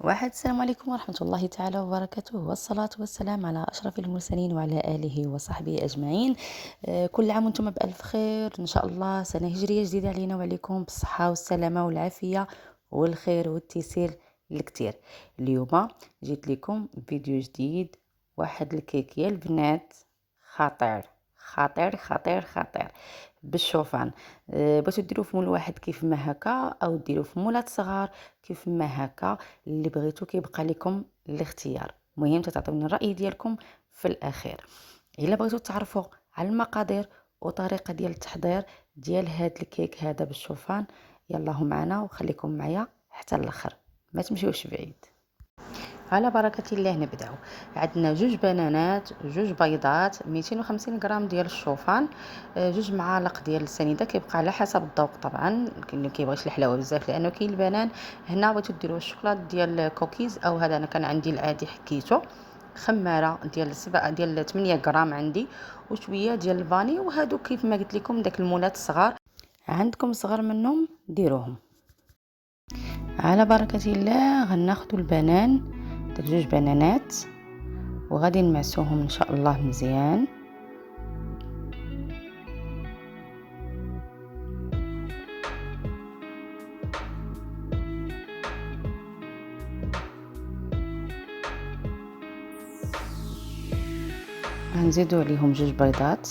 السلام عليكم ورحمة الله تعالى وبركاته، والصلاة والسلام على أشرف المرسلين وعلى آله وصحبه أجمعين. كل عام وانتم بألف خير إن شاء الله. سنة هجرية جديدة علينا وعليكم بالصحة والسلامة والعافية والخير والتيسير الكتير. اليوم جيت لكم فيديو جديد، واحد الكيك يا البنات خطير خطير خطير خطير بالشوفان. بغيتو ديروا في مول واحد كيف ما هكا او ديروا في مولات صغار كيف ما هكا، اللي بغيتو كيبقى لكم الاختيار. المهم تعطوني الرأي ديالكم في الاخير. الا بغيتو تعرفوا على المقادير وطريقه ديال التحضير ديال هاد الكيك هذا بالشوفان، يلا معنا وخليكم معايا حتى الاخر، ما تمشيوش بعيد. على بركة الله نبداو. عندنا 2 بنانات، 2 بيضات، 250 غرام ديال الشوفان، 2 معالق ديال السنيده، كيبقى على حسب الذوق طبعا. كاين اللي كيبغيش الحلاوه بزاف لانه كاين البنان. هنا بغيتو ديروا الشوكولات ديال كوكيز او هذا انا كان عندي العادي حكيته. خماره ديال 8 غرام عندي، وشويه ديال الفاني، وهادو كيف ما قلت لكم داك المولات الصغار عندكم صغر منهم ديروهم. على بركة الله غناخدو البنان، داك 2 بنانات، وغادي نمعسوهم ان شاء الله مزيان. غنزيدو عليهم 2 بيضات،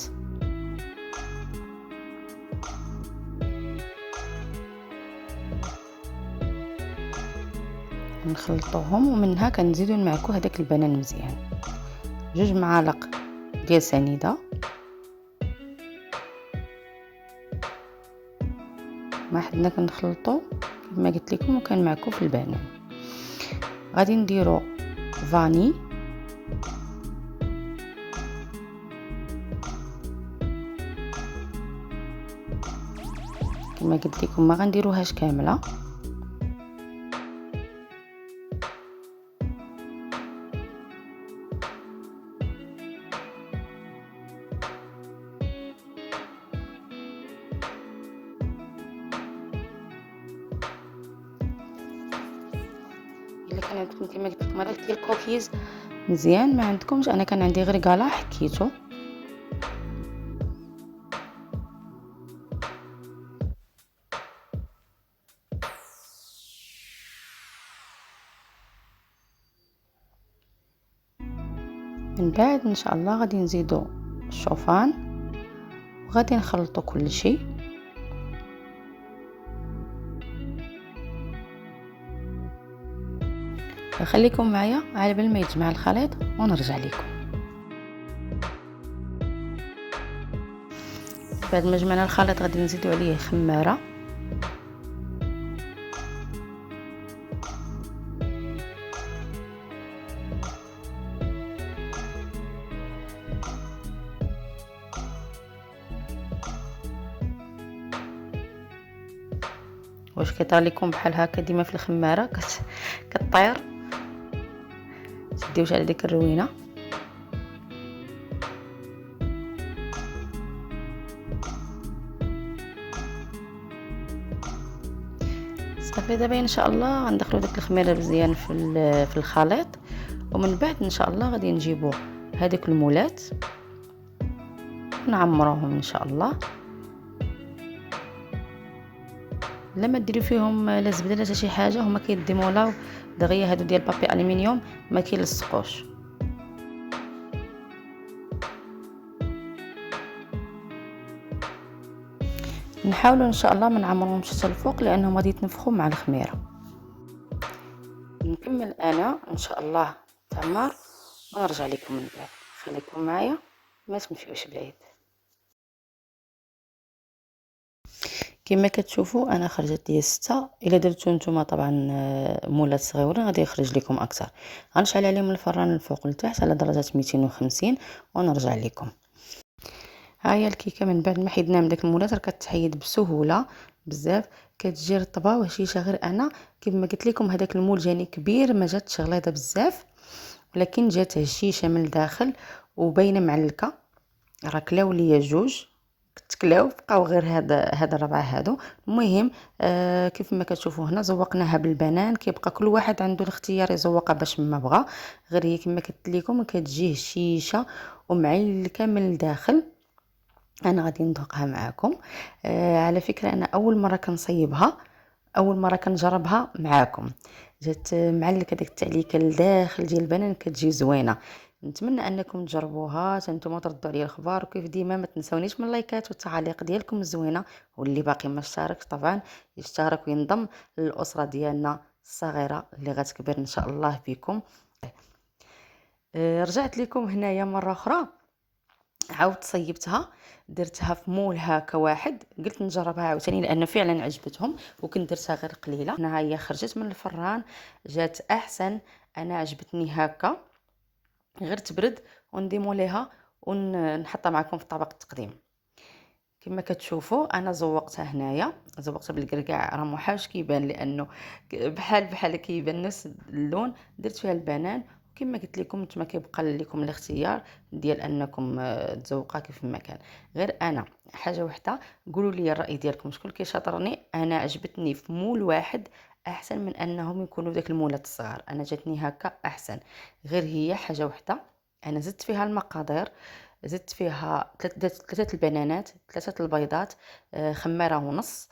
نخلطوهم، ومنها كنزيدو نمعكو هذاك البنان مزيان. 2 معالق ديال سنيده، ما حدنا كنخلطو كما قلت لكم وكنمعكو في البنان. غادي نديرو فاني، كما قلت لكم ما غنديروهاش كامله. الا كان عندكم كما قلت لكم هذاك ديال الكوكيز مزيان، ما عندكمش انا كان عندي غير كالا حكيتو. من بعد ان شاء الله غادي نزيدو الشوفان وغادي نخلطو كل شيء. خليكم معايا على بال ما يتجمع الخليط ونرجع لكم. بعد ما جمعنا الخليط غادي نزيدو عليه خماره، واش كيطرى لكم بحال هكا ديما في الخماره كطير، تديوش على ديك الروينه. صافي دابا ان شاء الله غندخلو داك الخميره مزيان في الخليط، ومن بعد ان شاء الله غادي نجيبو هذوك المولات نعمروهم ان شاء الله. لما ديروا فيهم لا زبده لا شي حاجه، هما كيديمولاو دغيا. هادو ديال بابي الومنيوم ما كيلصقوش. نحاولوا ان شاء الله ما نعمروهمش حتى الفوق لانهم غادي يتنفخوا مع الخميره. نكمل انا ان شاء الله تعمر ونرجع لكم من بعد. خليكم معايا ما تمشيوش بعيد. كما كتشوفوا انا خرجت لي 6. الا درتو نتوما طبعا مولات صغيورين غادي يخرج لكم اكثر. غنشعل عليهم الفران الفوق لتحت على درجه 250 ونرجع لكم. ها هي الكيكه من بعد ما حيدنا من داك المولات راه كتحيد بسهوله بزاف، كتجي رطبه وهشيشه. غير انا كما قلت لكم هذاك المول جاني كبير، ما جاتش غليظه بزاف، ولكن جات هشيشه من الداخل وباينه معلكه. راه كلاو ليا 2 تكلاو بقاو غير هاد الربعه هادو. المهم كيف ما كتشوفوا هنا زوقناها بالبنان، كيبقى كل واحد عنده الاختيار يزوقها باش ما بغى. غير هي كما قلت لكم كتجي هشيشه ومعلكه من الداخل. انا غادي ندوقها معكم. على فكره انا اول مره كنصيبها، اول مره كنجربها معاكم. جات معلكه ديك التعليكه لداخل ديال البنان، كتجي زوينه. نتمنى انكم تجربوها نتوما، تردوا عليا الخبار، وكيف ديما ما تنسونيش من اللايكات والتعاليق ديالكم الزوينه. واللي باقي ما اشتركش طبعا يشترك وينضم للاسره ديالنا الصغيره اللي غتكبر ان شاء الله بكم. رجعت لكم هنايا مره اخرى، عاودت صيبتها، درتها في مول هكا واحد، قلت نجربها عاوتاني لان فعلا عجبتهم، وكنت درتها غير قليله. هنا هي خرجت من الفران جات احسن. انا عجبتني هكا، غير تبرد ونديمو ليها ونحطها معكم في طبق التقديم. كما كتشوفوا انا زوقتها هنايا، زوقتها بالكركاع، راه محاش كيبان لانه بحال كيبان نفس اللون. درت فيها البنان، وكما قلت لكم نتوما كيبقى لكم الاختيار ديال انكم تزوقها كيف ما كان. غير انا حاجه وحده، قولوا لي الراي ديالكم شكون كيشاطرني. انا عجبتني في مول واحد احسن من انهم يكونوا داك المولات الصغار، انا جاتني هكا احسن. غير هي حاجه وحده، انا زدت فيها المقادير، زدت فيها ثلاثة البنانات، ثلاثة البيضات، خمارة ونص،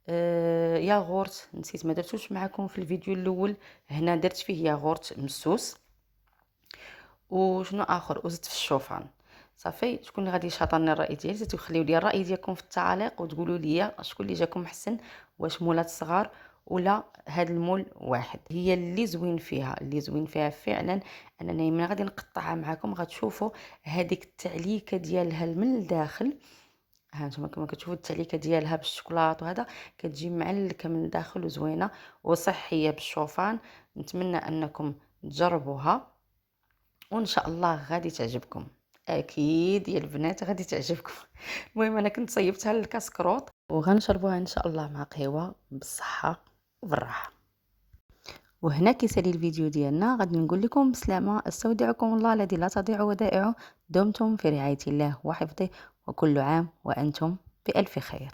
ياغورت نسيت ما درتوش معكم في الفيديو الاول، هنا درت فيه ياغورت مسوس. وشنو اخر، وزدت في الشوفان. صافي، شكون اللي غادي يشاطرني الراي ديالي؟ تخليو لي الراي ديالكم في التعاليق وتقولوا لي شكون اللي جاكم احسن، واش مولات صغار ولا هاد المول واحد. هي اللي زوين فيها، اللي زوين فيها فعلا انني من غادي نقطعها معكم غتشوفوا هذيك التعليكه ديالها من الداخل. ها نتوما كما كتشوفوا التعليكه ديالها بالشوكولاط وهذا، كتجي معلكه من الداخل وزوينه وصحيه بالشوفان. نتمنى انكم تجربوها وان شاء الله غادي تعجبكم، اكيد يا البنات غادي تعجبكم. المهم انا كنت صيبتها للكاسكروط، وغنشربوها ان شاء الله مع قهوه بالصحه وبالراحه. وهنا كيسالي الفيديو ديالنا، غادي نقول لكم بسلامه، استودعكم الله الذي لا تضيع ودائعه. دمتم في رعايه الله وحفظه، وكل عام وانتم بألف خير.